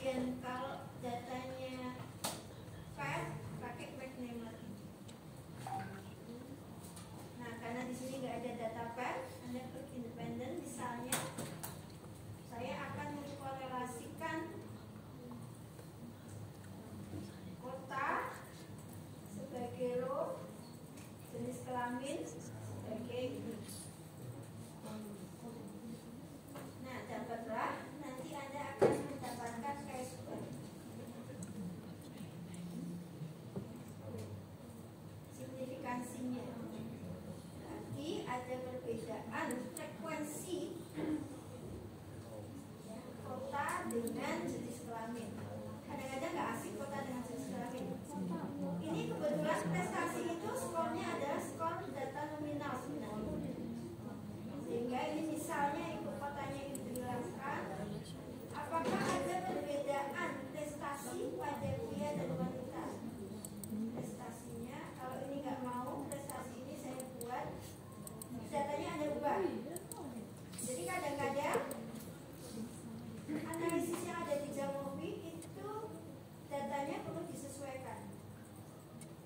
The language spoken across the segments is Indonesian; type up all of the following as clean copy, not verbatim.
Kemudian kalau datanya file pakai quick name lagi. Nah, karena di sini nggak ada data file, Anda klik independen. Misalnya, saya akan mengkorelasikan kota sebagai row, jenis kelamin sebagai ini. Nah, dapatlah. Nanti Anda akan mendapatkan keyword. Signifikansinya. Berarti ada perbedaan frekuensi kota dengan jenis kelamin. Kadang-kadang nggak asik kota dengan jenis kelamin. Ini kebetulan prestasi itu skornya adalah skor data nominal sebenarnya. Sehingga ini misalnya ibu kotanya itu dijelaskan, apakah ada perbedaan prestasi pada pria dan wanita? Prestasinya, kalau ini nggak mau, prestasi ini saya buat datanya Anda ubah. Jadi kadang-kadang analisis yang ada di Jamovi itu datanya perlu disesuaikan.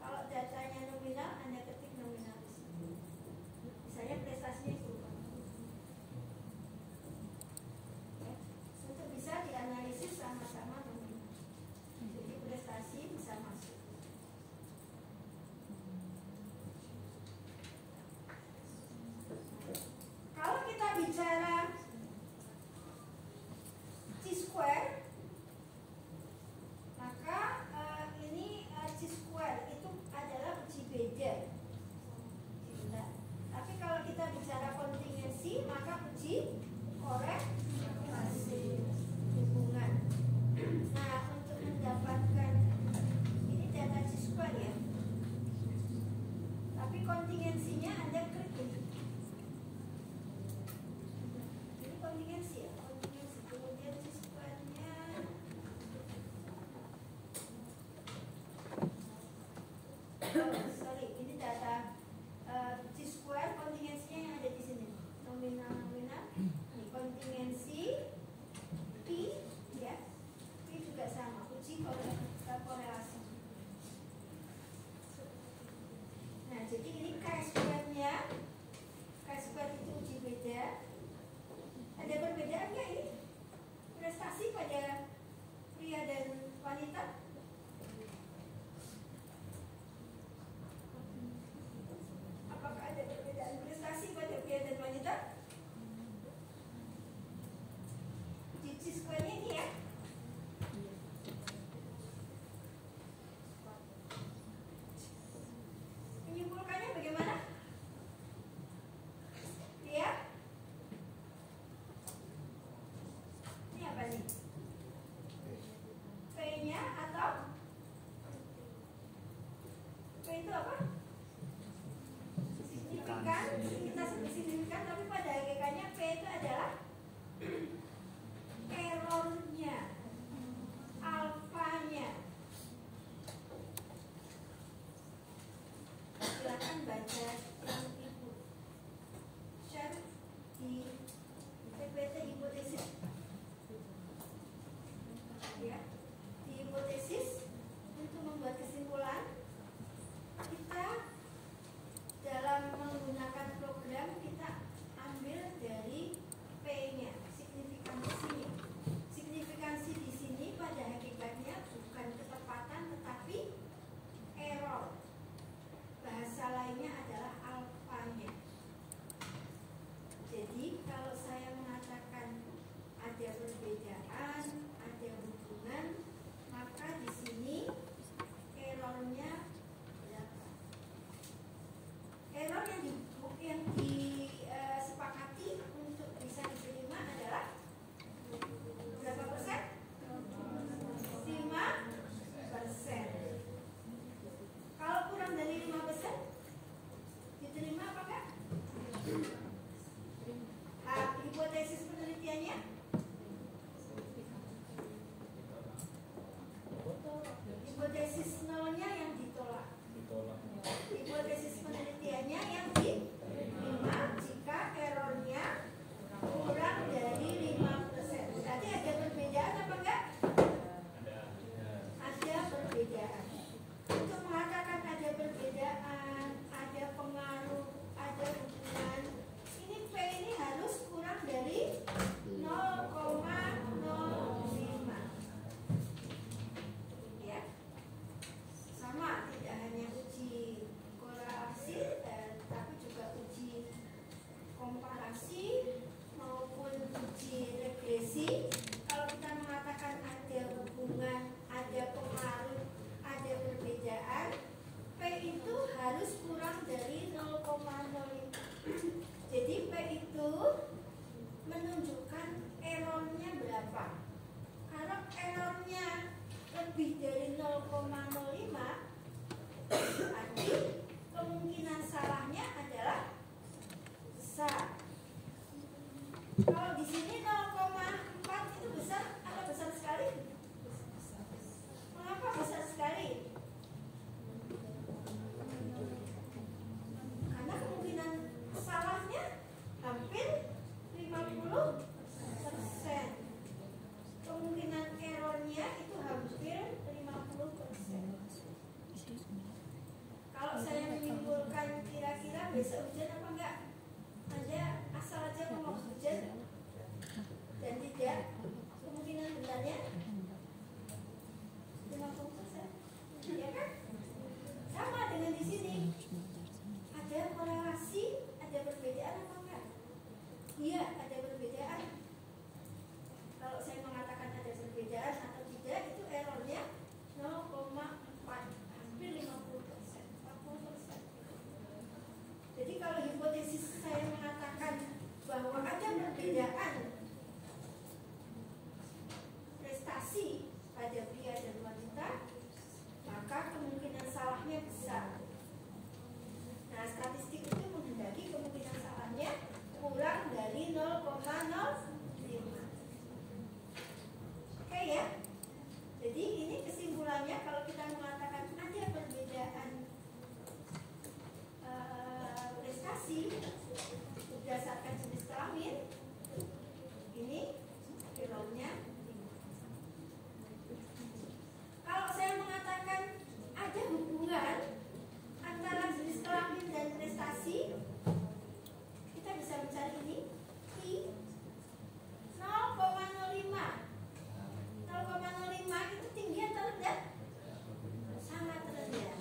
Kalau datanya nominal, Anda ketik nominal di sini. Misalnya prestasinya itu untuk bisa dianalisis sama-sama nominal. Jadi prestasi bisa masuk. Kalau kita bicara C-square, maka ini C-square itu adalah uji beda. Tapi kalau kita bicara kontingensi, maka uji korelasi hubungan. Nah, untuk mendapatkan ini data C-square ya. Tapi kontingensinya Anda klik ini. Ini kontingensi ya, kontingensi. Kemudian C-square-nya sorry, ini data C-square, kontingensinya yang ada di sini. Nominal. Ini kontingensi P ya. P juga sama, uji korelasi. Nah, jadi ini chi-square-nya. Chi-square itu uji beda. Ada perbedaan nggak ini? Prestasi pada pria dan wanita? Apakah ada perbedaan prestasi pada pria dan wanita? Di chi-square-nya ini ya. Menyimpulkannya perbedaan atau tidak, itu errornya 0,4, hampir 50%, 40%. Jadi kalau hipotesis saya mengatakan bahwa ada perbedaan prestasi pada pria dan wanita, maka kemungkinan salahnya besar. Nah, statistik itu menghendaki kemungkinan salahnya kurang dari 0,05. Oke ya? Jadi ini kesimpulannya, kalau kita mengatakan ada perbedaan prestasi berdasarkan jenis kelamin, ini errornya 5. Kalau saya mengatakan ada hubungan antara jenis kelamin dan prestasi, kita bisa mencari ini I 0,05. 0,05 itu tinggi atau rendah? Sangat rendah.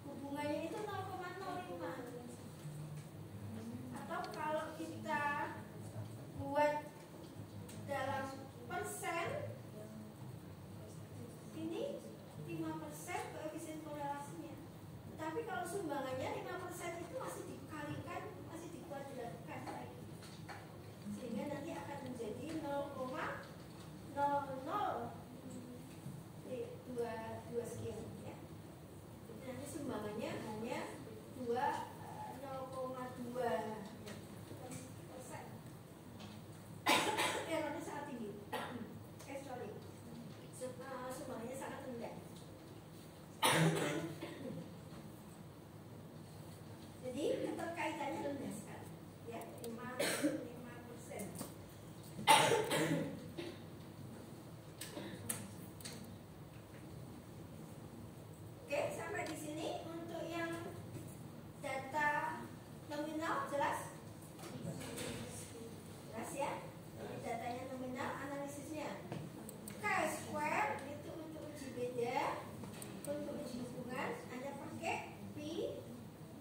Hubungannya itu 0,05. Atau kalau kita buat dalam persen, ini 5% koefisien korelasinya. Tapi kalau sumbangannya 5% itu masih dikalikan, masih dikuadratkan lagi, sehingga nanti akan menjadi 0,0022 sekian ya. Jadi nanti sumbangannya hanya 0,2%. Errornya sangat tinggi. Sumbangannya sangat rendah. Jadi keterkaitannya rendah sekali ya, 5%. Oke, sampai di sini untuk yang data nominal jelas? Jelas ya? Jadi datanya nominal, analisisnya K-square itu untuk uji beda, untuk uji hubungan Anda pakai pi,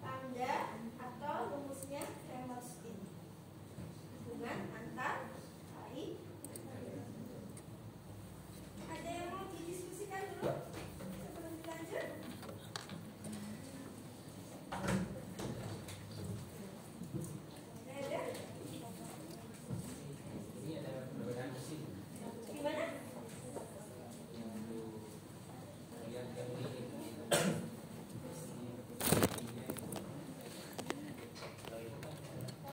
lambda, atau rumusnya Cramer-Skin, hubungan antar I. Ada yang mau didiskusikan dulu sebelum dilanjut? Ada? Ini ada perbedaan mesin. Gimana? Yang ini